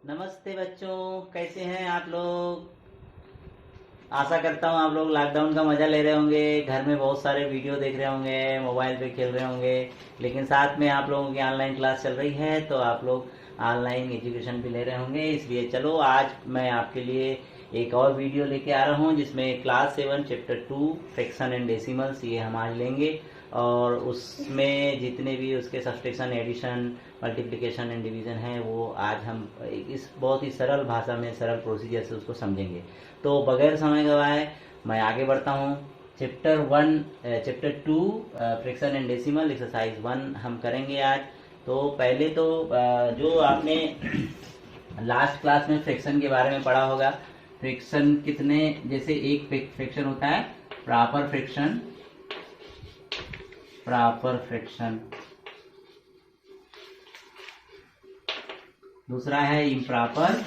नमस्ते बच्चों, कैसे हैं आप लोग। आशा करता हूँ आप लोग लॉकडाउन का मज़ा ले रहे होंगे, घर में बहुत सारे वीडियो देख रहे होंगे, मोबाइल पे खेल रहे होंगे। लेकिन साथ में आप लोगों की ऑनलाइन क्लास चल रही है तो आप लोग ऑनलाइन एजुकेशन भी ले रहे होंगे। इसलिए चलो आज मैं आपके लिए एक और वीडियो लेके आ रहा हूँ जिसमें class 7 chapter 2 fraction and decimals ये हम आज लेंगे। और उसमें जितने भी उसके subtraction, addition, multiplication and division है वो आज हम इस बहुत ही सरल भाषा में, सरल प्रोसीजर से उसको समझेंगे। तो बगैर समय गवाए मैं आगे बढ़ता हूँ। Chapter 2 fraction and decimal exercise 1 हम करेंगे आज। तो पहले तो जो आपने लास्ट क्लास में फ्रैक्शन के बारे में पढ़ा होगा, फ्रैक्शन कितने, जैसे एक फ्रैक्शन होता है प्रॉपर फ्रैक्शन, दूसरा है इम्प्रॉपर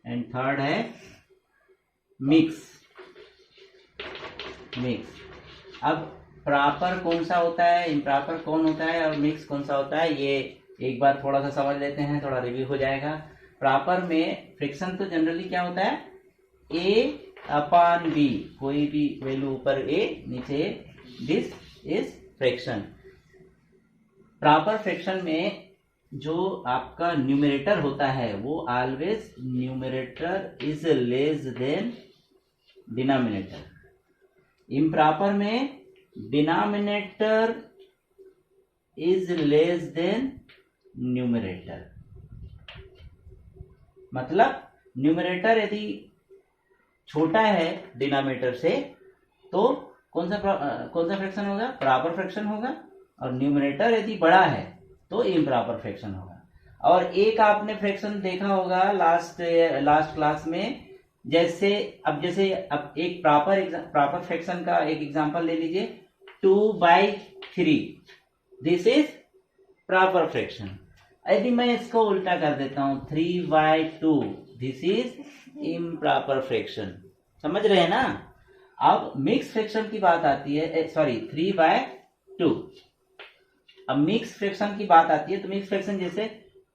एंड थर्ड है मिक्स। अब प्रॉपर कौन सा होता है, इम्प्रॉपर कौन होता है और मिक्स कौन सा होता है, ये एक बार थोड़ा सा समझ लेते हैं, थोड़ा रिव्यू हो जाएगा। प्रॉपर में फ्रैक्शन तो जनरली क्या होता है, ए अपॉन बी, कोई भी वैल्यू ऊपर ए नीचे A, this is fraction. Proper fraction में जो आपका न्यूमरेटर होता है वो always numerator is less than denominator. Improper में denominator is less than numerator. मतलब न्यूमरेटर यदि छोटा है डिनोमिनेटर से तो कौन सा फ्रैक्शन होगा, प्रॉपर फ्रैक्शन होगा। और न्यूमरेटर यदि बड़ा है तो इम्प्रॉपर फ्रैक्शन होगा। और एक आपने फ्रैक्शन देखा होगा लास्ट क्लास में, जैसे अब एक प्रॉपर फ्रैक्शन का एक एग्जांपल ले लीजिए, 2/3, दिस इज प्रॉपर फ्रैक्शन। यदि मैं इसको उल्टा कर देता हूं 3/2, दिस इज इम्प्रॉपर फ्रैक्शन। समझ रहे हैं ना। अब मिक्स फ्रैक्शन की बात आती है, 3/2। अब मिक्स फ्रैक्शन की बात आती है तो मिक्स फ्रैक्शन जैसे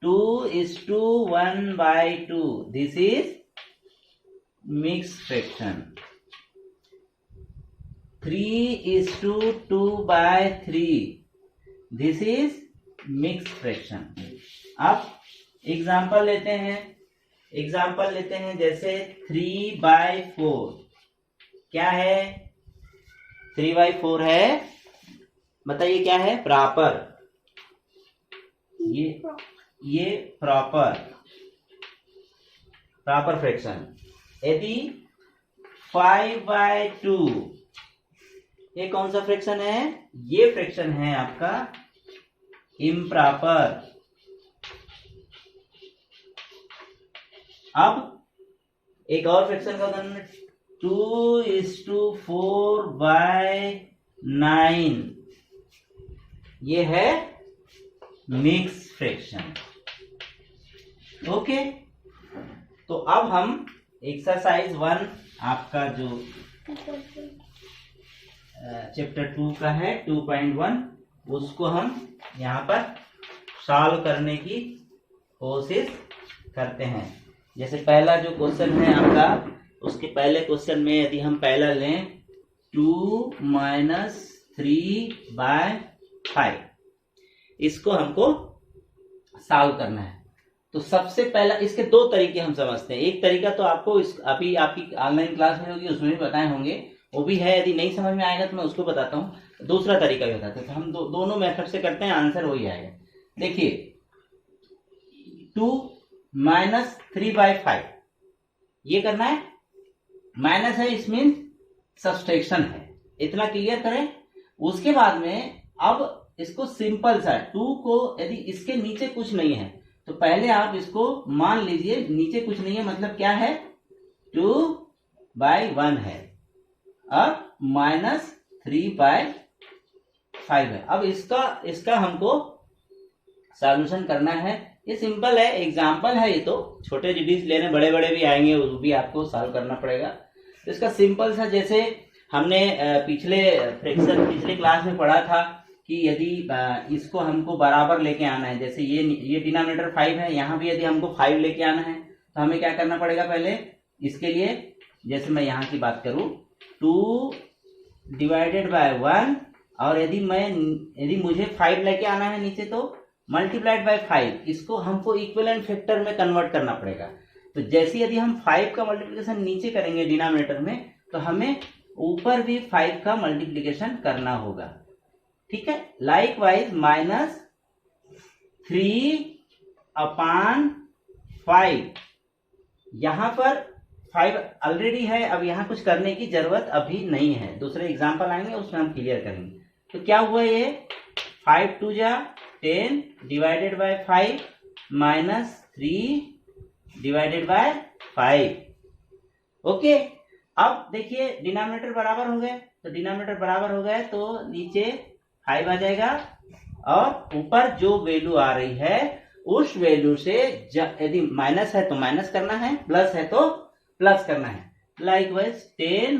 2:1/2, this is mix fraction. 3:2/3, this is mix fraction. अब एग्जांपल लेते हैं जैसे 3/4। क्या है, 3/4 है, बताइए क्या है, प्रॉपर। ये प्रॉपर फ्रैक्शन। यदि 5/2, ये कौन सा फ्रैक्शन है, ये फ्रैक्शन है आपका इम्प्रॉपर। अब एक और फ्रैक्शन का उदाहरण, 2:4/9, ये है मिक्स फ्रैक्शन। ओके, तो अब हम एक्सरसाइज 1 आपका जो चैप्टर 2 का है 2.1, उसको हम यहाँ पर सॉल्व करने की कोशिश करते हैं। जैसे पहला जो क्वेश्चन है आपका, उसके पहले क्वेश्चन में यदि हम पहला लें 2 - 3/5, इसको हमको सॉल्व करना है। तो सबसे पहला इसके दो तरीके हम समझते हैं। एक तरीका तो आपको अभी आपकी ऑनलाइन क्लास में होगी, उसमें भी बताए होंगे, वो भी है। यदि नहीं समझ में आएगा तो मैं उसको बताता हूँ। दूसरा तरीका भी बताते हैं। तो हम दोनों मेथड से करते हैं, आंसर वही आएगा। देखिए 2 - 3/5 ये करना है, माइनस है, इसमें सब्सट्रैक्शन है, इतना क्लियर करें। उसके बाद में अब इसको सिंपल सा 2 को यदि इसके नीचे कुछ नहीं है तो पहले आप इसको मान लीजिए नीचे कुछ नहीं है, मतलब क्या है, 2/1 है। अब -3/5 है। अब इसका हमको सॉल्यूशन करना है। ये सिंपल है, एग्जाम्पल है। ये तो छोटे डिजिट ले रहे हैं, बड़े बड़े भी आएंगे, वो भी आपको सॉल्व करना पड़ेगा। तो इसका सिंपल सा, जैसे हमने पिछले क्लास में पढ़ा था कि यदि इसको हमको बराबर लेके आना है, जैसे ये डिनोमिनेटर 5 है, यहाँ भी यदि हमको 5 लेके आना है तो हमें क्या करना पड़ेगा पहले इसके लिए। जैसे मैं यहाँ की बात करूँ 2 डिवाइडेड बाय 1, और यदि मुझे 5 लेके आना है नीचे तो मल्टीप्लाइड बाय 5, इसको हमको इक्विवेलेंट फैक्टर में कन्वर्ट करना पड़ेगा। तो जैसे यदि हम 5 का मल्टीप्लिकेशन नीचे करेंगे डिनोमिनेटर में, तो हमें ऊपर भी 5 का मल्टीप्लिकेशन करना होगा, ठीक है। लाइकवाइज -3/5, यहाँ पर 5 ऑलरेडी है, अब यहाँ कुछ करने की जरूरत अभी नहीं है, दूसरे एग्जाम्पल आएंगे उसमें हम क्लियर करेंगे। तो क्या हुआ ये 5 2 जा 10 divided by 5 -3 divided by 5। Okay, अब देखिए डिनोमिनेटर बराबर हो गए, तो डिनोमिनेटर बराबर हो गए तो नीचे 5 आ जाएगा, और ऊपर जो वैल्यू आ रही है उस वैल्यू से यदि माइनस है तो माइनस करना है, प्लस है तो प्लस करना है। लाइकवाइज 10 -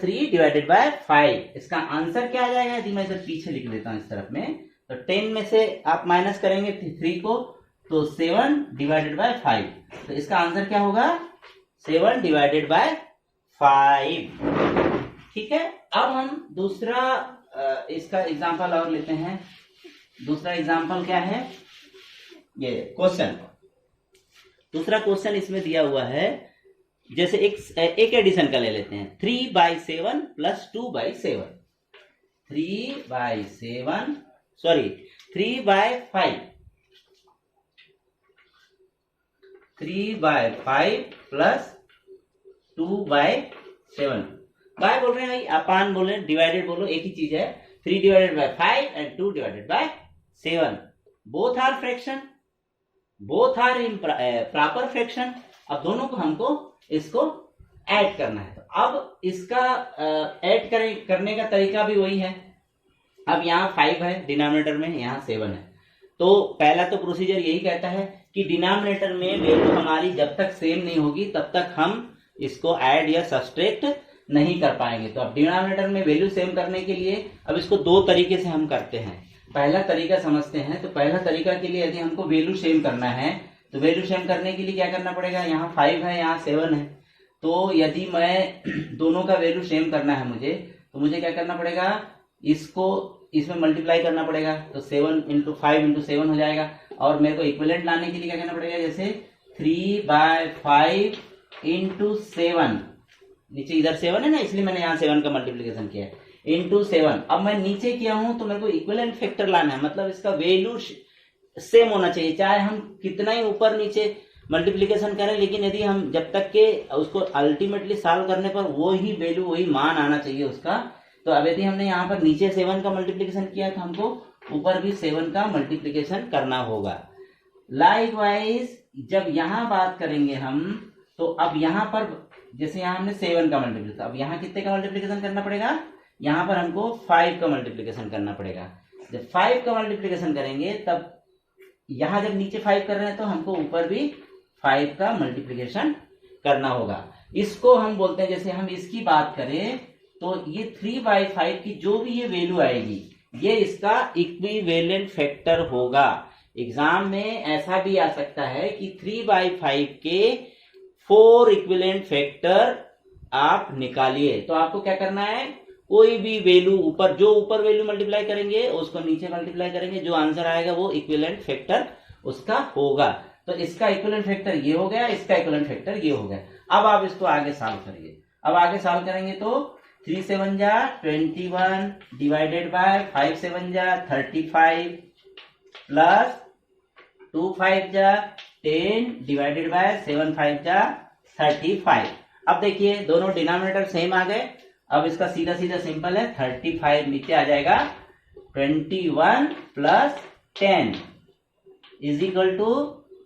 3 डिवाइडेड बाय 5, इसका आंसर क्या आ जाएगा। यदि मैं इधर पीछे लिख देता हूं इस तरफ में, तो 10 में से आप माइनस करेंगे 3 को, तो 7 डिवाइडेड बाय 5, तो इसका आंसर क्या होगा 7 डिवाइडेड बाय 5, ठीक है। अब हम दूसरा इसका एग्जांपल और लेते हैं। दूसरा एग्जांपल क्या है, ये क्वेश्चन, दूसरा क्वेश्चन इसमें दिया हुआ है। जैसे एक एडिशन का ले लेते हैं, 3/7 प्लस 2/7, 3/5 प्लस 2/7। बाय बोल रहे हैं भाई, अपान बोले, डिवाइडेड बोलो, एक ही चीज है। 3 divided by 5 and 2 divided by 7, both are fraction, both are improper fraction. अब दोनों को हमको इसको ऐड करना है, तो अब इसका ऐड करने का तरीका भी वही है। अब यहाँ 5 है डिनोमिनेटर में, यहाँ 7 है, तो पहला तो प्रोसीजर यही कहता है कि डिनोमिनेटर में वैल्यू हमारी जब तक सेम नहीं होगी तब तक हम इसको ऐड या सब्सट्रैक्ट नहीं कर पाएंगे। तो अब डिनोमिनेटर में वैल्यू सेम करने के लिए अब इसको दो तरीके से हम करते हैं। पहला तरीका समझते हैं। तो पहला तरीका के लिए यदि हमको वैल्यू सेम करना है, तो वैल्यू सेम करने के लिए क्या करना पड़ेगा, यहाँ 5 है, यहाँ 7 है। तो यदि मैं दोनों का वैल्यू सेम करना है मुझे, तो मुझे क्या करना पड़ेगा, इसको इसमें मल्टीप्लाई करना पड़ेगा। तो 7 × 5 × 7 हो जाएगा। और मेरे को इक्विवेलेंट लाने के लिए क्या करना पड़ेगा, जैसे 3/5 × 7, नीचे इधर 7 है ना, इसलिए मैंने यहाँ 7 का मल्टीप्लीकेशन किया है, × 7। अब मैं नीचे किया हूं तो मेरे को इक्विवेलेंट फैक्टर लाना है, मतलब इसका वैल्यू सेम होना चाहिए, चाहे हम कितना ही ऊपर नीचे मल्टीप्लीकेशन करें, लेकिन यदि हम जब तक के उसको अल्टीमेटली सॉल्व करने पर वो ही वैल्यू, वही मान आना चाहिए उसका। तो अब यदि हमने यहाँ पर नीचे 7 का मल्टीप्लीकेशन किया तो हमको ऊपर भी 7 का मल्टीप्लीकेशन करना होगा। लाइकवाइज जब यहाँ बात करेंगे हम, तो अब यहाँ पर जैसे यहाँ हमने 7 का मल्टीप्लीकेशन, अब यहाँ कितने का मल्टीप्लीकेशन करना पड़ेगा, यहाँ पर हमको 5 का मल्टीप्लीकेशन करना पड़ेगा। जब 5 का मल्टीप्लीकेशन करेंगे तब यहाँ जब नीचे 5 कर रहे हैं तो हमको ऊपर भी 5 का मल्टीप्लीकेशन करना होगा। इसको हम बोलते हैं, जैसे हम इसकी बात करें तो ये 3/5 की जो भी ये वैल्यू आएगी, ये इसका इक्विवेलेंट फैक्टर होगा। एग्जाम में ऐसा भी आ सकता है कि 3/5 के 4 इक्विवेलेंट फैक्टर आप निकालिए। तो आपको क्या करना है, कोई भी वैल्यू ऊपर, जो ऊपर वैल्यू मल्टीप्लाई करेंगे उसको नीचे मल्टीप्लाई करेंगे, जो आंसर आएगा वो इक्विवेलेंट फैक्टर उसका होगा। तो इसका इक्विवेलेंट फैक्टर ये हो गया, इसका इक्विवेलेंट फैक्टर ये हो गया। अब आप इसको आगे सॉल्व करिए। अब आगे सॉल्व करेंगे तो 3 7 जा 21 डिवाइडेड बाय 5 7 जा 35 प्लस 2 5 जा 10 डिवाइडेड बाय 7 5 जा 35। अब देखिए दोनों डिनोमिनेटर सेम आ गए। अब इसका सीधा सीधा सिंपल है, 35 नीचे आ जाएगा, 21 plus 10 is equal to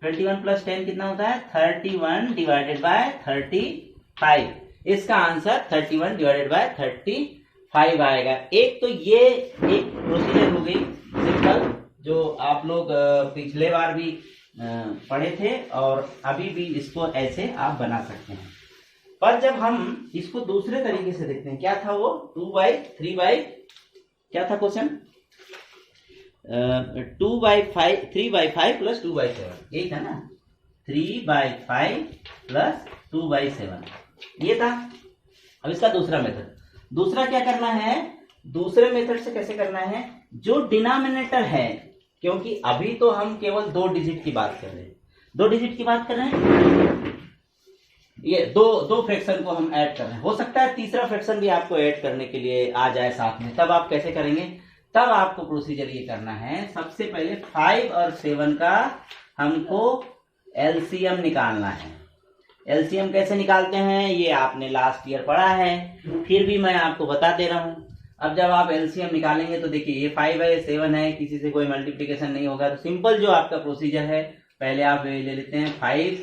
21 plus 10 कितना होता है, 31 डिवाइडेड बाय 35। इसका आंसर 31 डिवाइडेड बाय 35 आएगा। एक तो ये एक प्रोसीजर हो गई सिंपल, जो आप लोग पिछले बार भी पढ़े थे और अभी भी इसको ऐसे आप बना सकते हैं। पर जब हम इसको दूसरे तरीके से देखते हैं, क्या था वो 2/3 क्या था क्वेश्चन, 2/5 3/5 प्लस 2/7 यही था ना, 3/5 प्लस 2/7 ये था। अब इसका दूसरा मेथड, दूसरा क्या करना है, दूसरे मेथड से कैसे करना है, जो डिनोमिनेटर है, क्योंकि अभी तो हम केवल 2 डिजिट की बात कर रहे हैं, 2 डिजिट की बात कर रहे हैं, ये दो फ्रैक्शन को हम ऐड कर रहे हैं। हो सकता है तीसरा फ्रैक्शन भी आपको ऐड करने के लिए आ जाए साथ में, तब आप कैसे करेंगे, तब आपको प्रोसीजर ये करना है, सबसे पहले 5 और 7 का हमको एलसीएम निकालना है। एलसीएम कैसे निकालते हैं ये आपने लास्ट ईयर पढ़ा है, फिर भी मैं आपको बता दे रहा हूं। अब जब आप एलसीएम निकालेंगे तो देखिए ये 5 है, 7 है, किसी से कोई मल्टीप्लीकेशन नहीं होगा, तो सिंपल जो आपका प्रोसीजर है, पहले आप ले लेते हैं 5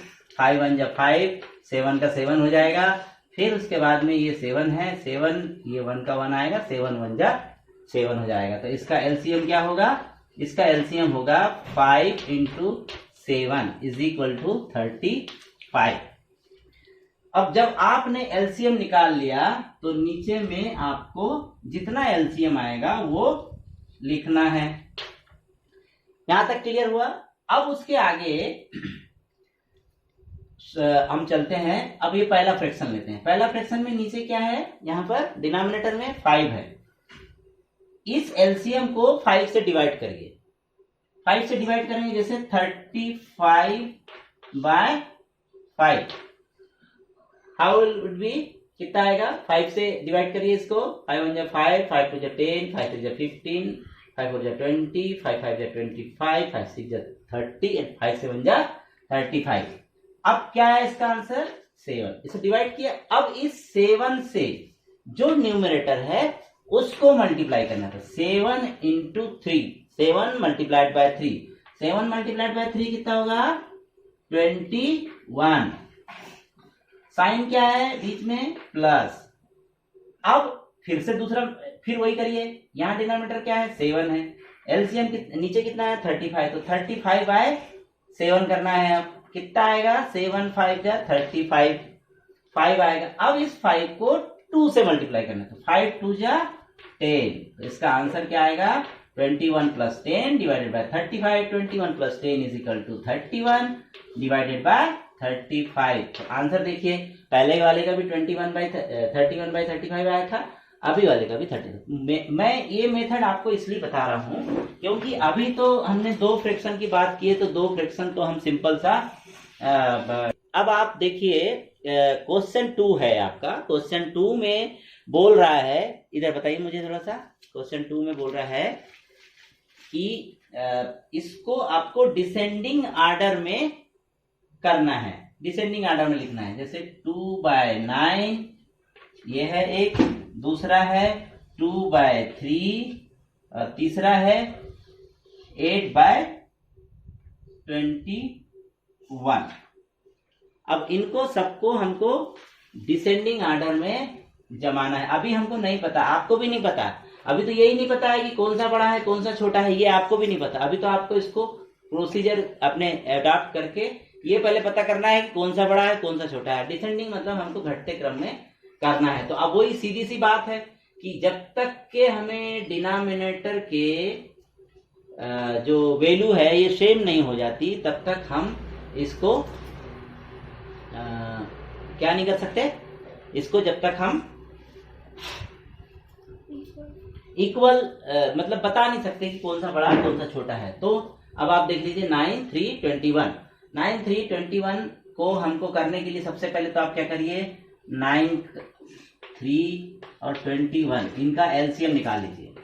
1 जा 5, 7 का 7 हो जाएगा, फिर उसके बाद में ये 7 है, 7 ये 1 का 1 आएगा, 7 1 जा 7 हो जाएगा। तो इसका एलसीएम क्या होगा, इसका एलसीएम होगा 5 × 7 = 35। अब जब आपने एलसीएम निकाल लिया तो नीचे में आपको जितना एलसीएम आएगा वो लिखना है। यहां तक क्लियर हुआ। अब उसके आगे हम चलते हैं, अब ये पहला फ्रैक्शन लेते हैं। पहला फ्रैक्शन में नीचे क्या है, यहां पर डिनोमिनेटर में 5 है, इस एलसीएम को 5 से डिवाइड करिए, 5 से डिवाइड करेंगे, जैसे 35/5 हाउ वुड बी, कितना आएगा, 5 से डिवाइड करिए इसको, 5 1 जा 5, 5 2 जा 10, 5 3 जा 15, 5 4 जा 20, 5 5 जा 25, 5 6 जा 30 और 5 7 जा 35। अब क्या है इसका आंसर, 7, इसे डिवाइड किया। अब इस 7 से जो न्यूमरेटर है उसको मल्टीप्लाई करना था, 7 × 3, 7 मल्टीप्लाइड बाय 3, 7 मल्टीप्लाइड बाय 3 कितना होगा, 21। साइन क्या है बीच में, प्लस। अब फिर से दूसरा, फिर वही करिए, यहां डिनोमिनेटर क्या है, 7 है, एलसीएम नीचे कितना है, 35, तो 35/7 करना है। अब कितना आएगा, 7 5 जा 35, 5 आएगा। अब इस 5 को 2 से मल्टीप्लाई करना है, तो 5 2 जा 10, तो इसका आंसर क्या आएगा, 21 + 10 डिवाइडेड बाय 35, 21 + 10 = 31 डिवाइडेड बाय 35। तो आंसर देखिए, पहले वाले का भी 31/35 आया था, अभी वाले का भी 30। मैं ये मेथड आपको इसलिए बता रहा हूं क्योंकि अभी तो हमने 2 फ्रैक्शन की बात की है, तो 2 फ्रैक्शन तो हम सिंपल सा। अब आप देखिए क्वेश्चन 2 है आपका, क्वेश्चन 2 में बोल रहा है, इधर बताइए मुझे थोड़ा सा, क्वेश्चन 2 में बोल रहा है कि इसको आपको डिसेंडिंग ऑर्डर में करना है, डिसेंडिंग ऑर्डर में लिखना है। जैसे 2/9 ये है एक, दूसरा है 2/3 और तीसरा है 8/21। अब इनको सबको हमको डिसेंडिंग ऑर्डर में जमाना है। अभी हमको नहीं पता, आपको भी नहीं पता, अभी तो यही नहीं पता है कि कौन सा बड़ा है कौन सा छोटा है, ये आपको भी नहीं पता। अभी तो आपको इसको प्रोसीजर अपने अडॉप्ट करके ये पहले पता करना है कि कौन सा बड़ा है कौन सा छोटा है। डिसेंडिंग मतलब हमको घटते क्रम में करना है। तो अब वही सीधी सी बात है कि जब तक के हमें डिनोमिनेटर के जो वैल्यू है ये सेम नहीं हो जाती, तब तक हम इसको क्या नहीं कर सकते, इसको जब तक हम इक्वल मतलब बता नहीं सकते कि कौन सा बड़ा कौन सा छोटा है। तो अब आप देख लीजिए 9 3 21, 9 3 21 को हमको करने के लिए सबसे पहले तो आप क्या करिए, 9 3 और 21 इनका एलसीएम निकाल लीजिए।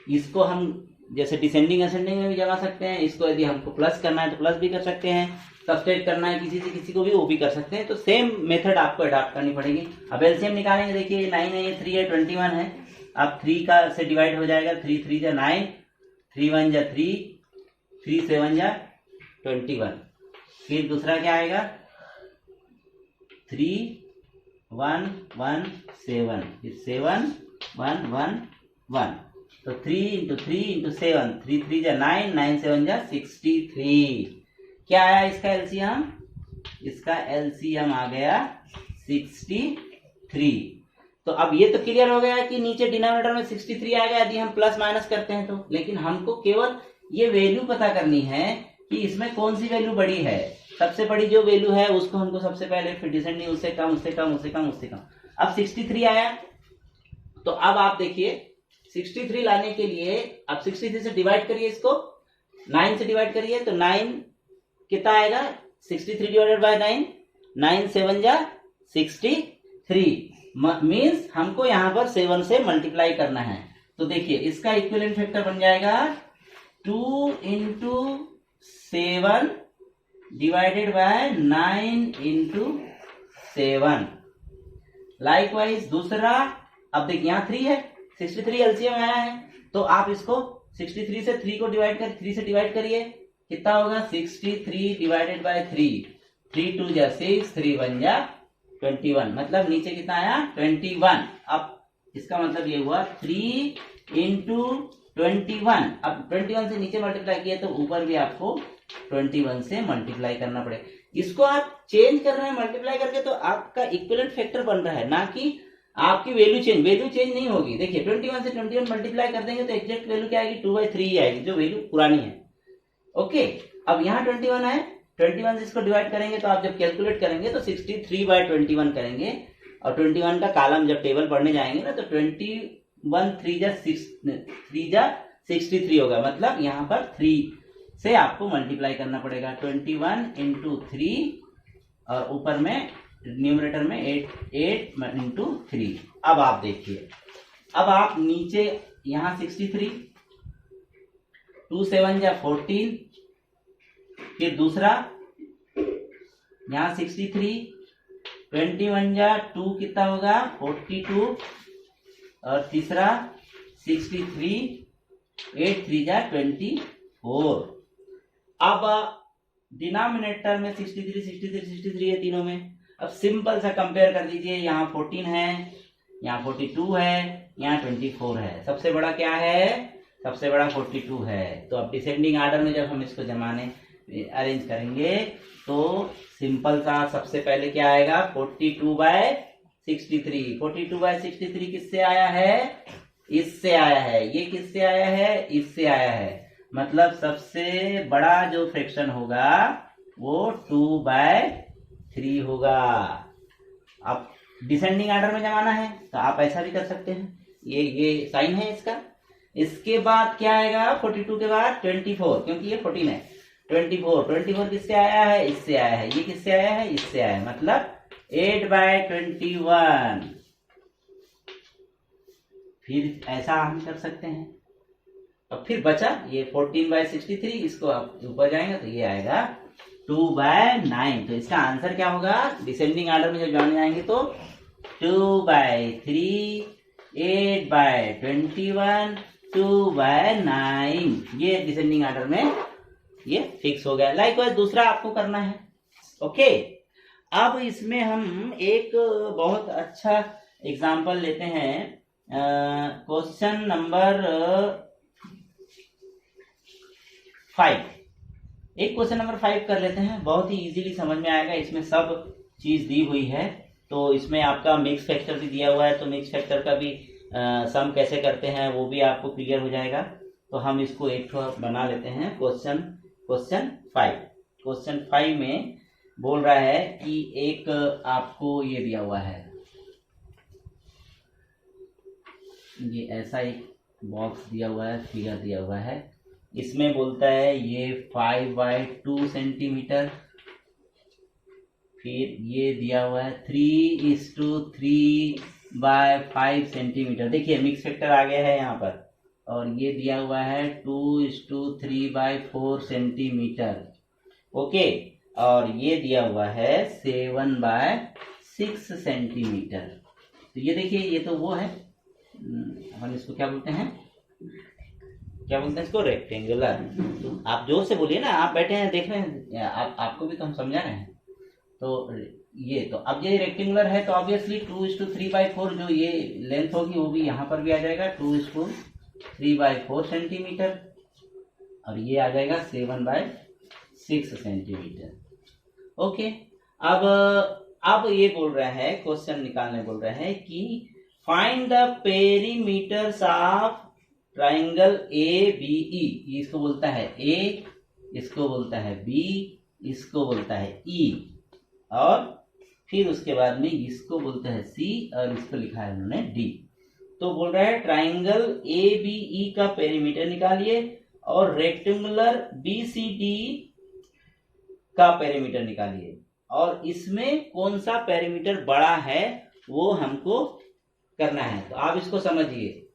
इसको हम जैसे डिसेंडिंग असेंडिंग में भी जमा सकते हैं, इसको यदि हमको प्लस करना है तो प्लस भी कर सकते हैं, सब्सट्रैक्ट करना है किसी से किसी को भी, वो भी कर सकते हैं। तो सेम मेथड आपको अडॉप्ट करनी पड़ेगी। अब एलसीएम निकालेंगे, देखिए 9 है, 3 है, 21 है। अब 3 का से डिवाइड हो जाएगा, 3 3 जा 9, 3 1 जा 3, 3 7 जा 21। फिर दूसरा क्या आएगा, 3 1 1 7, फिर 7 1 1 1, तो 3 × 3 × 7, 3 3 जा 9, 9 7 जा 63। क्या आया इसका एलसीएम, इसका एलसीएम आ गया 63। तो अब ये तो क्लियर हो गया कि नीचे डिनोमिनेटर में 63 आएगा यदि हम प्लस माइनस करते हैं तो, लेकिन हमको केवल ये वैल्यू पता करनी है कि इसमें कौन सी वैल्यू बड़ी है। सबसे बड़ी जो वैल्यू है उसको हमको सबसे पहले, फिर डिसेंडिंग उससे कम, उससे कम, उससे कम, उससे कम। अब 63 आया, तो अब आप देखिए 63 लाने के लिए अब 63 से डिवाइड करिए, इसको 9 से डिवाइड करिए, तो 9 कितना आएगा, 63 डिवाइडेड बाय 9, 9 7 जा 63, मीन्स हमको यहाँ पर 7 से मल्टीप्लाई करना है। तो देखिए इसका इक्विवेलेंट फैक्टर बन जाएगा 2 into 7 divided by 9 into 7। Likewise दूसरा, अब देखिए यहाँ 3 है, 63 एलसीएम आया है, तो आप इसको 63 से 3 को डिवाइड कर 3 से डिवाइड करिए, कितना होगा 63 डिवाइडेड बाय 3, 3 2 जा 6, 3 1 जा 21, मतलब नीचे कितना आया 21। अब इसका मतलब ये हुआ 3 इंटू 21। अब 21 से नीचे मल्टीप्लाई किया तो ऊपर भी आपको 21 से मल्टीप्लाई करना पड़ेगा। इसको आप चेंज कर रहे हैं मल्टीप्लाई करके, तो आपका इक्विवेलेंट फैक्टर बन रहा है, ना कि आपकी वैल्यू चेंज नहीं होगी। देखिए 21 से 21 मल्टीप्लाई कर देंगे तो एग्जैक्ट वैल्यू क्या आएगी, 2/3 आएगी, जो वैल्यू पुरानी है। ओके, अब यहाँ 21 है, 21 से इसको डिवाइड करेंगे तो आप जब कैलकुलेट करेंगे तो 63/21 करेंगे, और 21 का कॉलम जब टेबल पढ़ने जाएंगे ना तो 21 3 जा 63 होगा, मतलब यहाँ पर 3 से आपको मल्टीप्लाई करना पड़ेगा। 21 इंटू 3 और ऊपर में न्यूमरेटर में 8 इंटू 3। अब आप देखिए, अब आप नीचे यहाँ 63, 2 7 जा 14, फिर दूसरा यहाँ 63, 21 जा 2 कितना होगा 42, और तीसरा 63, 8 3 जा 24। अब डिनोमिनेटर में 63 63 63 है तीनों में। अब सिंपल सा कंपेयर कर दीजिए, यहाँ 14 है, यहाँ 42 है, यहाँ 24 है, सबसे बड़ा क्या है, सबसे बड़ा 42 है। तो अब डिसेंडिंग ऑर्डर में जब हम इसको जमाने अरेंज करेंगे तो सिंपल सा सबसे पहले क्या आएगा 42/63। 42/63 किससे आया है, इससे आया है, ये किससे आया है, इससे आया है, मतलब सबसे बड़ा जो फ्रैक्शन होगा वो 2/3 होगा। अब डिसेंडिंग ऑर्डर में जमाना है तो आप ऐसा भी कर सकते हैं, ये साइन है इसका। इसके बाद क्या आएगा 42 के बाद 24, क्योंकि ये 14 है, 24 किससे आया है, इससे आया है, ये किससे आया है, इससे आया है, मतलब 8/21। फिर ऐसा हम कर सकते हैं। अब फिर बचा ये 14/63, इसको आप ऊपर जाएंगे तो ये आएगा 2/9। तो इसका आंसर क्या होगा, डिसेंडिंग ऑर्डर में जब जाने जाएंगे तो 2/3, 8/21, 2/9, ये डिसेंडिंग ऑर्डर में ये फिक्स हो गया। लाइकवाइज दूसरा आपको करना है। ओके, अब इसमें हम एक बहुत अच्छा एग्जांपल लेते हैं, क्वेश्चन नंबर 5। एक क्वेश्चन नंबर 5 कर लेते हैं, बहुत ही इजीली समझ में आएगा, इसमें सब चीज दी हुई है। तो इसमें आपका मिक्स फैक्टर भी दिया हुआ है, तो मिक्स फैक्टर का भी सम कैसे करते हैं वो भी आपको क्लियर हो जाएगा। तो हम इसको एक बना लेते हैं। क्वेश्चन 5, क्वेश्चन 5 में बोल रहा है कि एक आपको ये दिया हुआ है, ये ऐसा एक बॉक्स दिया हुआ है, फिगर दिया हुआ है, इसमें बोलता है ये 5/2 सेंटीमीटर, फिर ये दिया हुआ है 3:3/5 सेंटीमीटर। देखिए मिक्स फैक्टर आ गया है यहाँ पर, और ये दिया हुआ है 2:3/4 सेंटीमीटर। ओके, और ये दिया हुआ है 7/6 सेंटीमीटर। तो ये देखिए, ये तो वो है, हम इसको क्या बोलते हैं इसको, रेक्टेंगुलर। तो आप जोर से बोलिए ना, आप बैठे हैं देख रहे हैं, आपको भी तो हम समझा रहे हैं। तो ये तो अब ये रेक्टेंगुलर है तो ऑब्वियसली 2:3/4 जो ये लेंथ होगी वो भी यहाँ पर भी आ जाएगा 2:3/4 सेंटीमीटर, और ये आ जाएगा 7/6 सेंटीमीटर। ओके, अब अब ये बोल रहा है, क्वेश्चन निकालने बोल रहा है कि find the perimeters of triangle A B E. इसको बोलता है ए, इसको बोलता है बी, इसको बोलता है ई, और फिर उसके बाद में इसको बोलता है सी, और इसको लिखा है उन्होंने डी। तो बोल रहा है ट्राइंगल ए बी ई का पेरीमीटर निकालिए और रेक्टेंगुलर बी सी डी का पेरीमीटर निकालिए, और इसमें कौन सा पेरीमीटर बड़ा है वो हमको करना है। तो आप इसको समझिए।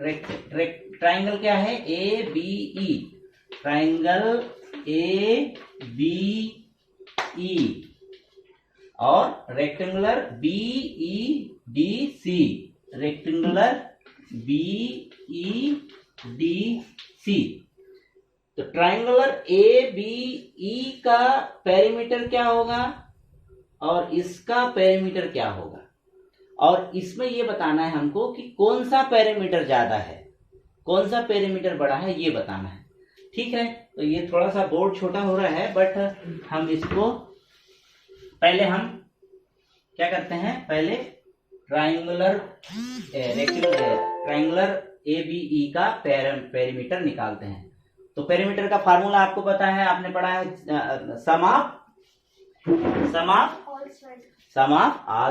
ट्राइंगल क्या है? A B E. Triangle A B E और rectangular B E D C. Rectangular B E D C. तो ट्राइंगुलर ए बी ई का पेरीमीटर क्या होगा और इसका पेरीमीटर क्या होगा, और इसमें ये बताना है हमको कि कौन सा पेरीमीटर ज्यादा है, कौन सा पेरीमीटर बड़ा है, ये बताना है। ठीक है, तो ये थोड़ा सा बोर्ड छोटा हो रहा है, बट हम इसको पहले हम क्या करते हैं, पहले ट्राइंगुलर ए बी ई का पेरीमीटर निकालते हैं। तो पेरीमीटर का फार्मूला आपको पता है, आपने पढ़ा है, sum of all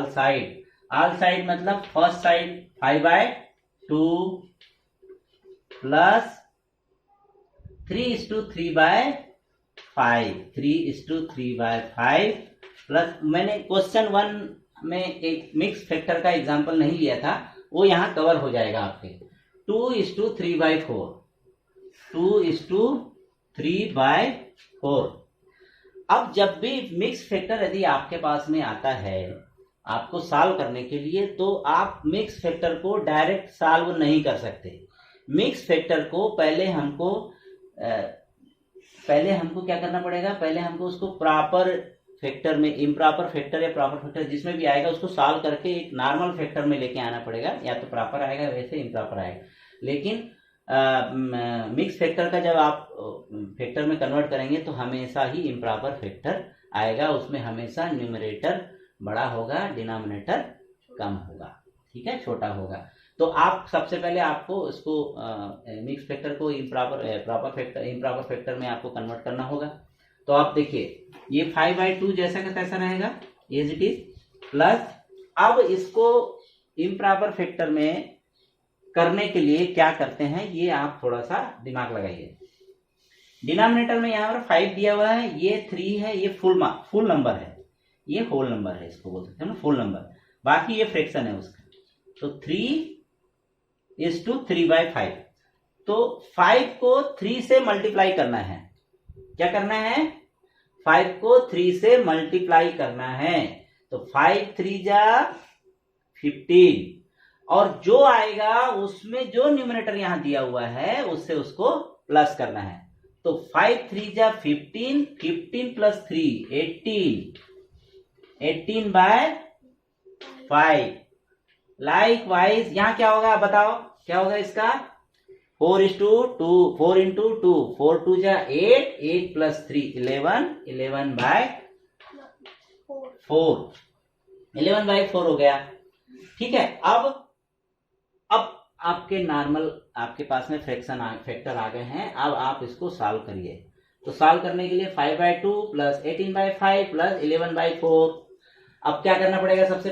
side. All side मतलब फर्स्ट साइड 5/2 प्लस 3:3/5। 3:3/5 प्लस, मैंने क्वेश्चन 1 में एक मिक्स फैक्टर का एग्जांपल नहीं लिया था, वो यहाँ कवर हो जाएगा आपके। 2:3/4। 2:3/4। अब जब भी मिक्स फैक्टर यदि आपके पास में आता है आपको सॉल्व करने के लिए, तो आप मिक्स फैक्टर को डायरेक्ट सॉल्व नहीं कर सकते। मिक्स फैक्टर को पहले हमको क्या करना पड़ेगा, पहले हमको उसको प्रॉपर फैक्टर में, इम्प्रॉपर फैक्टर या प्रॉपर फैक्टर जिसमें भी आएगा उसको सॉल्व करके एक नॉर्मल फैक्टर में लेके आना पड़ेगा। या तो प्रॉपर आएगा, वैसे इम्प्रॉपर आएगा। लेकिन मिक्स फैक्टर का जब आप फैक्टर में कन्वर्ट करेंगे तो हमेशा ही इम्प्रॉपर फैक्टर आएगा, उसमें हमेशा न्यूमरेटर बड़ा होगा, डिनोमिनेटर कम होगा। ठीक है, छोटा होगा। तो आप सबसे पहले आपको इसको मिक्स फैक्टर को इम्प्रॉपर फैक्टर में आपको कन्वर्ट करना होगा। तो आप देखिए, ये 5/2 जैसा का तैसा रहेगा एज इट इज, प्लस अब इसको इम्प्रॉपर फैक्टर में करने के लिए क्या करते हैं, ये आप थोड़ा सा दिमाग लगाइए। डिनोमिनेटर में यहाँ पर 5 दिया हुआ है, ये 3 है, ये फुल नंबर है, ये होल नंबर है, इसको बोल सकते हैं ना फुल नंबर। बाकी ये फ्रैक्शन है उसका। तो 3:3/5। तो 5 को 3 से मल्टीप्लाई करना है। क्या करना है? 5 को 3 से मल्टीप्लाई करना है। तो 5 3 जा 15, और जो आएगा उसमें जो न्यूमरेटर यहां दिया हुआ है उससे उसको प्लस करना है। तो 5 3 जा 15, 15 प्लस 3 18, 18/5। लाइकवाइज यहां क्या होगा बताओ, क्या होगा इसका? 4:2, 4 into 2, 4 2 जा 8, 8 प्लस 3 11, 11/4, 11/4 हो गया। ठीक है, अब आपके नॉर्मल आपके पास में फैक्टर आ गए हैं। अब आप इसको सॉल्व करिए। तो सॉल्व करने के लिए 5/2 प्लस 18/5 प्लस 11/4। अब क्या करना पड़ेगा? सबसे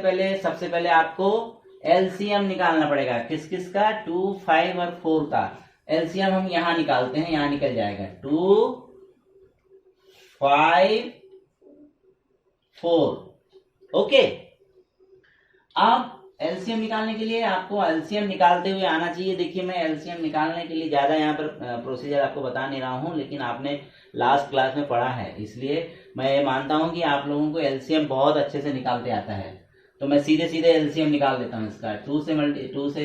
पहले आपको एलसीएम निकालना पड़ेगा। किस किस का? 2 5 और 4 का एलसीएम हम यहां निकालते हैं, यहां निकल जाएगा 2 5 4। ओके, अब एलसीएम निकालने के लिए आपको एलसीएम निकालते हुए आना चाहिए। देखिए, मैं एलसीएम निकालने के लिए ज्यादा यहाँ पर प्रोसीजर आपको बता नहीं रहा हूँ, लेकिन आपने लास्ट क्लास में पढ़ा है, इसलिए मैं मानता हूँ कि आप लोगों को एलसीएम बहुत अच्छे से निकालते आता है। तो मैं सीधे एलसीएम निकाल देता हूँ इसका। 2 से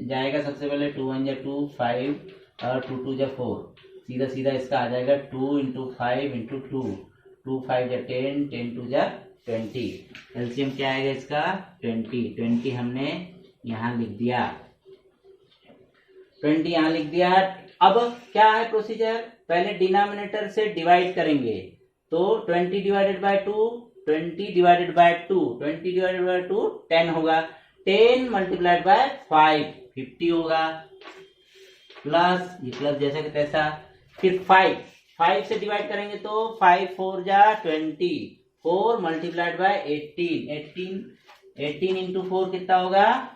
जाएगा सबसे पहले 2 1 जा 2 5 और 2 2 जा 4। सीधा इसका आ जाएगा 2 into 5 into 2, 2 5 जा 10, 10 2 जा 20। एलसीएम क्या आएगा इसका? 20 हमने यहाँ लिख दिया, 20 यहाँ लिख दिया। अब क्या है प्रोसीजर? पहले डिनोमिनेटर से डिवाइड करेंगे। तो 20 divided by 2 20 divided by 2, 20 divided by 2 10 होगा, 10 मल्टीप्लाइड बाय 5 50 होगा, प्लस ये प्लस जैसा कि तैसा, फिर 5 से डिवाइड करेंगे तो 5 4 जा 20, 4 मल्टीप्लाइड बाय 18 इंटू 4 कितना होगा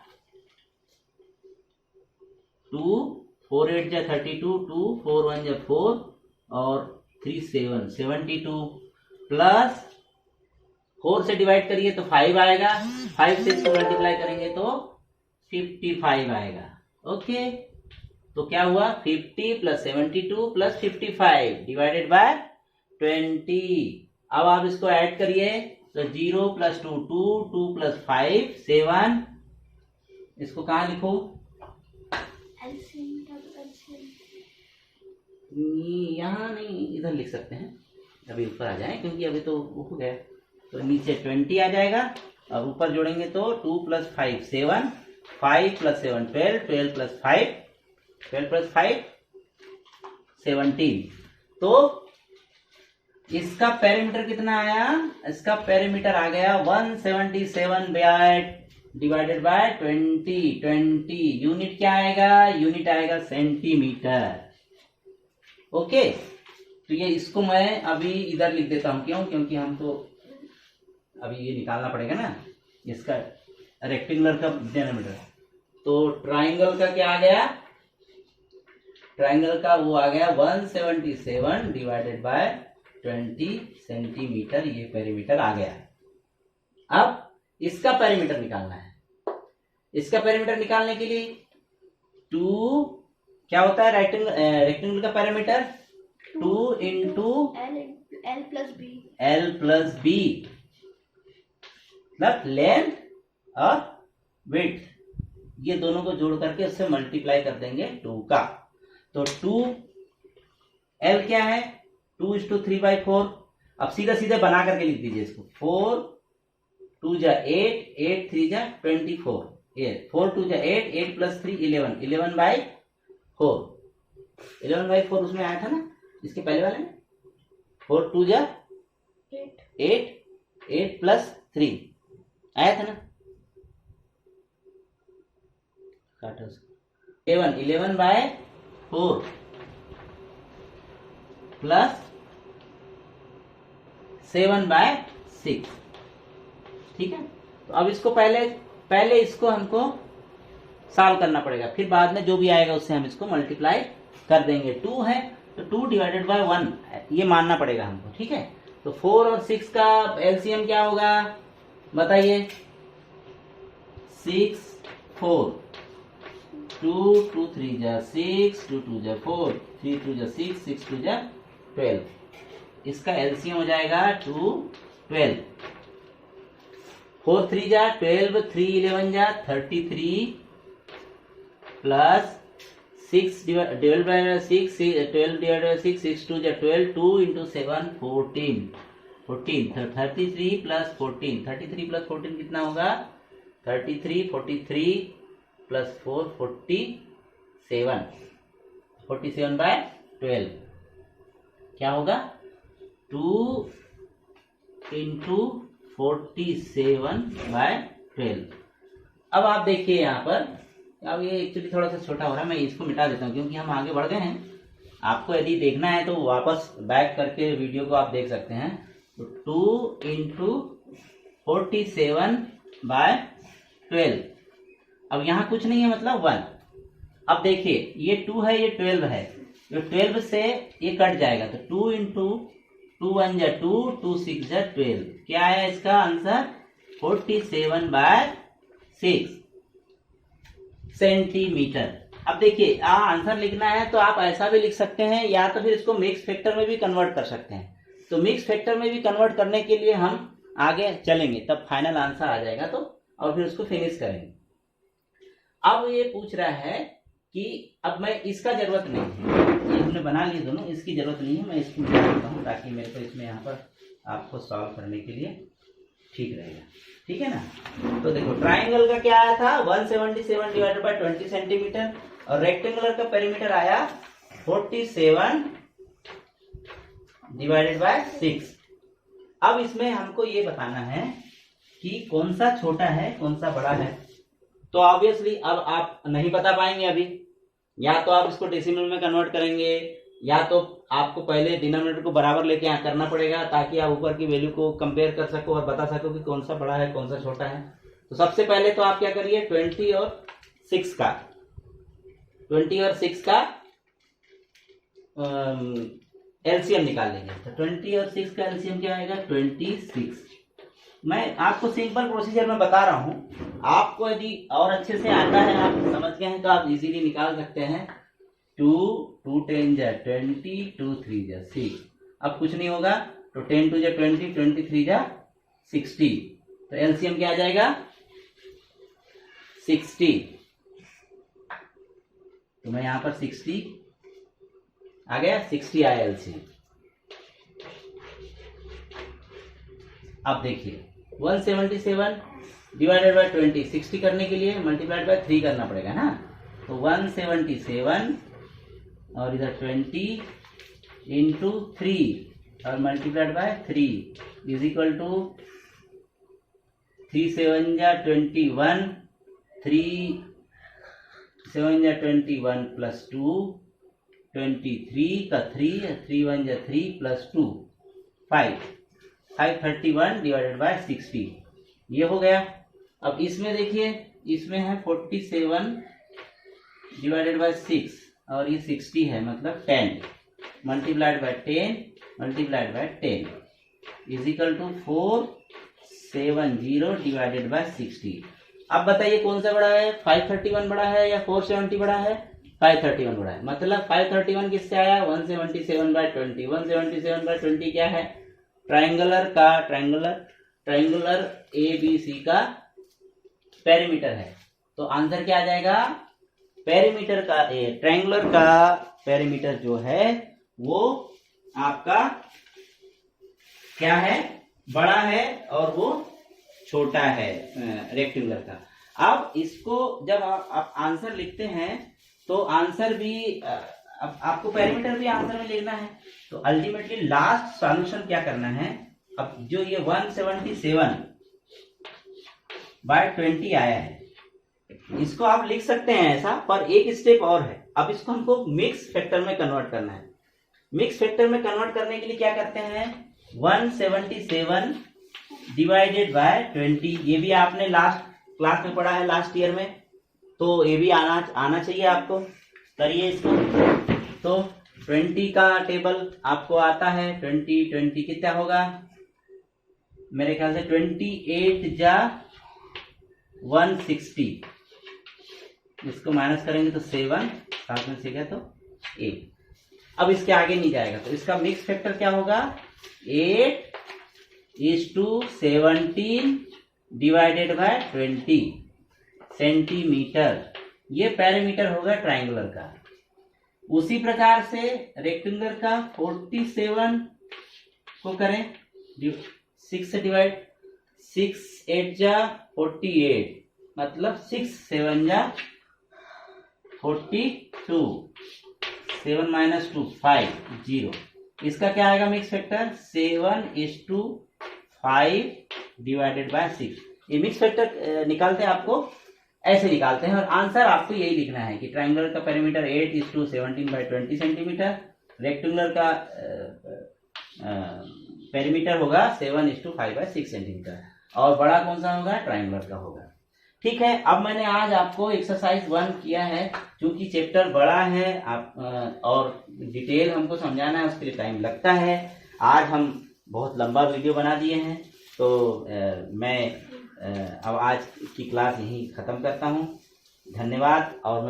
2, 4 8 जा 32, 2 4 1 जा 4 और 3 7 72, प्लस 4 से डिवाइड करिए तो 5 आएगा, 5 से इसको मल्टीप्लाई करेंगे तो 55 आएगा। ओके, तो क्या हुआ 50 प्लस 72 प्लस 55 डिवाइडेड बाय 20। अब आप इसको ऐड करिए तो 0 प्लस 2 2, 2 प्लस 5 7, इसको कहाँ लिखो, यहाँ नहीं इधर लिख सकते हैं, अभी ऊपर आ जाए क्योंकि अभी तो वो हो गया, तो नीचे 20 आ जाएगा और ऊपर जोड़ेंगे तो 2 प्लस 5 7, 5 प्लस 7 12, 12 प्लस 5 12 प्लस 5 17। तो इसका पेरीमीटर कितना आया, इसका पेरीमीटर आ गया 177 डिवाइडेड बाय 20। यूनिट क्या आएगा, यूनिट आएगा सेंटीमीटर। ओके, तो ये इसको मैं अभी इधर लिख देता हूं, क्यों, क्योंकि हम तो अभी ये निकालना पड़ेगा ना इसका रेक्टेंगुलर का डेनोमीटर। तो ट्राइंगल का क्या आ गया, ट्राइंगल का वो आ गया 177 डिवाइडेड बाय 20 सेंटीमीटर, ये पेरीमीटर आ गया। अब इसका पेरीमीटर निकालना है। इसका पेरीमीटर निकालने के लिए 2 क्या होता है, रेक्टेंगल का perimeter 2 into L plus B, मतलब लेंथ और विड्थ, ये दोनों को जोड़ करके उससे मल्टीप्लाई कर देंगे 2 का। तो 2 एल क्या है 2:3/4। अब सीधा सीधे बना करके लिख दीजिए इसको, 4 2 जा 8, 8 3 जा 24, 4 2 जा 8, 8 प्लस 3 11, 11/4, 11/4 उसमें आया था ना इसके पहले वाले में, 4 2 जा 8, 8 प्लस 3 आया था ना, 11/4 प्लस 7/6। ठीक है, तो अब इसको पहले इसको हमको सॉल्व करना पड़ेगा, फिर बाद में जो भी आएगा उससे हम इसको मल्टीप्लाई कर देंगे। 2 है तो 2 डिवाइडेड बाय 1 ये मानना पड़ेगा हमको। ठीक है, तो 4 और 6 का एलसीएम क्या होगा बताइए, 6 4, 2 2 3 जा 6, 2 2 जा 4, 3 2 जा 6, 6 2 जा 12, इसका एलसीएम हो जाएगा 2 12, 4 3 जा 12, 3 11 जा 33 plus 6 divide by 6, 12 divide by 6, 6 2 जा 12, 2 इंटू 7 14, 33 प्लस 14, 33 प्लस 14 कितना होगा 33, 43 प्लस 4 47, 47/12 क्या होगा 2 इंटू 47/12। अब आप देखिए यहाँ पर, अब ये एक्चुअली थोड़ा सा छोटा हो रहा है, मैं इसको मिटा देता हूँ क्योंकि हम आगे बढ़ गए हैं। आपको यदि देखना है तो वापस बैक करके वीडियो को आप देख सकते हैं। तो 2 इंटू 47/12, अब यहाँ कुछ नहीं है मतलब 1। अब देखिए ये 2 है ये 12 है, ये 12 से ये कट जाएगा तो 2 इंटू 2 1 जा 2, 2 6 जा 12, क्या है इसका आंसर 47/6 सेंटीमीटर। अब देखिए आंसर लिखना है तो आप ऐसा भी लिख सकते हैं या तो फिर इसको मिक्स फैक्टर में भी कन्वर्ट कर सकते हैं। तो मिक्स फैक्टर में भी कन्वर्ट करने के लिए हम आगे चलेंगे, तब फाइनल आंसर आ जाएगा तो, और फिर उसको फिनिश करेंगे। अब ये पूछ रहा है कि अब मैं इसका जरूरत नहीं है, ये हमने बना लिए दोनों, इसकी जरूरत नहीं है, मैं इसको मिटा देता हूँ ताकि मेरे को इसमें यहाँ पर आपको सॉल्व करने के लिए ठीक रहेगा। ठीक है ना, तो देखो ट्राइंगल का क्या आया था 177 डिवाइडेड बाय 20 सेंटीमीटर, और रेक्टेंगुलर का पेरीमीटर आया 47 डिवाइडेड बाय 6। अब इसमें हमको ये बताना है कि कौन सा छोटा है कौन सा बड़ा है। तो ऑब्वियसली अब आप नहीं बता पाएंगे अभी, या तो आप इसको डेसिमल में कन्वर्ट करेंगे या तो आपको पहले डिनोमिनेटर को बराबर लेके यहाँ करना पड़ेगा ताकि आप ऊपर की वैल्यू को कंपेयर कर सको और बता सको कि कौन सा बड़ा है कौन सा छोटा है। तो सबसे पहले तो आप क्या करिए 20 और 6 का एलसीएम निकाल लेंगे। तो 20 और 6 का एलसीएम क्या आएगा 26। मैं आपको सिंपल प्रोसीजर में बता रहा हूं, आपको यदि और अच्छे से आता है आप समझ गए हैं तो आप इजीली निकाल सकते हैं। 2 2 10 जा 20 2 3 जा 6। अब कुछ नहीं होगा तो 10 2 जा 20 23 जा 60। तो एलसीएम क्या आ जाएगा 60। तो मैं यहां पर 60 आ गया, 60 आया एलसीएम। अब देखिए 177 डिवाइडेड बाय 20, 60 करने के लिए मल्टीप्लाइड बाय 3 करना पड़ेगा ना। तो 177 और इधर 20 इंटू 3 और multiplied by 3 is equal to 3 7 जा 21, 3 7 जा 21 प्लस 2 23 का 3 3 1 जा 3 प्लस 2 531 डिवाइडेड बाय 60 ये हो गया। अब इसमें देखिए इसमें है 47 डिवाइडेड बाय 6 और ये 60 है मतलब 10 multiplied by 10 multiplied by 10 is equal to 470 divided by 60। अब बताइए कौन सा बड़ा है 531 बड़ा है या 470 बड़ा है 531 बड़ा है। मतलब 531 किससे आया 177 बाय 20। 177 बाय 20 क्या है ट्राइंगुलर ABC का पेरीमीटर है। तो आंसर क्या आ जाएगा पेरीमीटर का ट्राइंगुलर का पेरीमीटर जो है वो आपका क्या है बड़ा है और वो छोटा है रेक्टेंगुलर का। अब इसको जब आप आंसर लिखते हैं तो आंसर भी अब आपको पेरीमीटर भी आंसर में लिखना है। तो अल्टीमेटली लास्ट सॉल्यूशन क्या करना है, अब जो ये 177 बाय 20 आया है इसको आप लिख सकते हैं ऐसा, पर एक स्टेप और है। अब इसको हमको मिक्स फैक्टर में कन्वर्ट करना है। मिक्स फैक्टर में कन्वर्ट करने के लिए क्या करते हैं 177 डिवाइडेड बाय 20, ये भी आपने लास्ट क्लास में पढ़ा है लास्ट ईयर में, तो ये भी आना चाहिए आपको। करिए इसको। तो 20 का टेबल आपको आता है 20 कितना होगा मेरे ख्याल से 28 जा 160, इसको माइनस करेंगे तो 7 साथ में से गया तो 8। अब इसके आगे नहीं जाएगा तो इसका मिक्स फैक्टर क्या होगा 8:17 डिवाइडेड बाय 20 सेंटीमीटर। ये पेरीमीटर होगा ट्राइंगुलर का। उसी प्रकार से रेक्टेंगुलर का 47 को करें 6 से डिवाइड 6 8 जा 48 मतलब 6 7 जा 42 7 माइनस 2 5 0। इसका क्या आएगा मिक्स फैक्टर 7:5 डिवाइडेड बाय 6। ये मिक्स फैक्टर निकालते हैं आपको ऐसे निकालते हैं और आंसर आपको यही लिखना है कि ट्राइंगुलर का पेरीमीटर 8:17 बाय 20 सेंटीमीटर, रेक्टेंगुलर का पेरीमीटर होगा 7:5 बाय 6 सेंटीमीटर और बड़ा कौन सा होगा ट्राइंगुलर का होगा। ठीक है, अब मैंने आज आपको एक्सरसाइज 1 किया है क्योंकि चैप्टर बड़ा है आप और डिटेल हमको समझाना है उसके लिए टाइम लगता है। आज हम बहुत लंबा वीडियो बना दिए हैं तो मैं अब आज की क्लास यहीं ख़त्म करता हूँ। धन्यवाद। और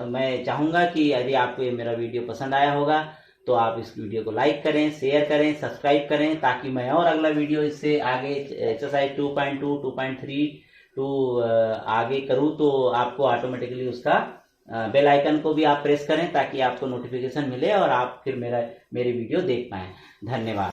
मैं चाहूँगा कि यदि आपको ये मेरा वीडियो पसंद आया होगा तो आप इस वीडियो को लाइक करें, शेयर करें, सब्सक्राइब करें ताकि मैं और अगला वीडियो इससे आगे एक्सरसाइज 2.2 2.3 आगे करूँ तो आपको ऑटोमेटिकली उसका बेल आइकन को भी आप प्रेस करें ताकि आपको नोटिफिकेशन मिले और आप फिर मेरी वीडियो देख पाएं। धन्यवाद।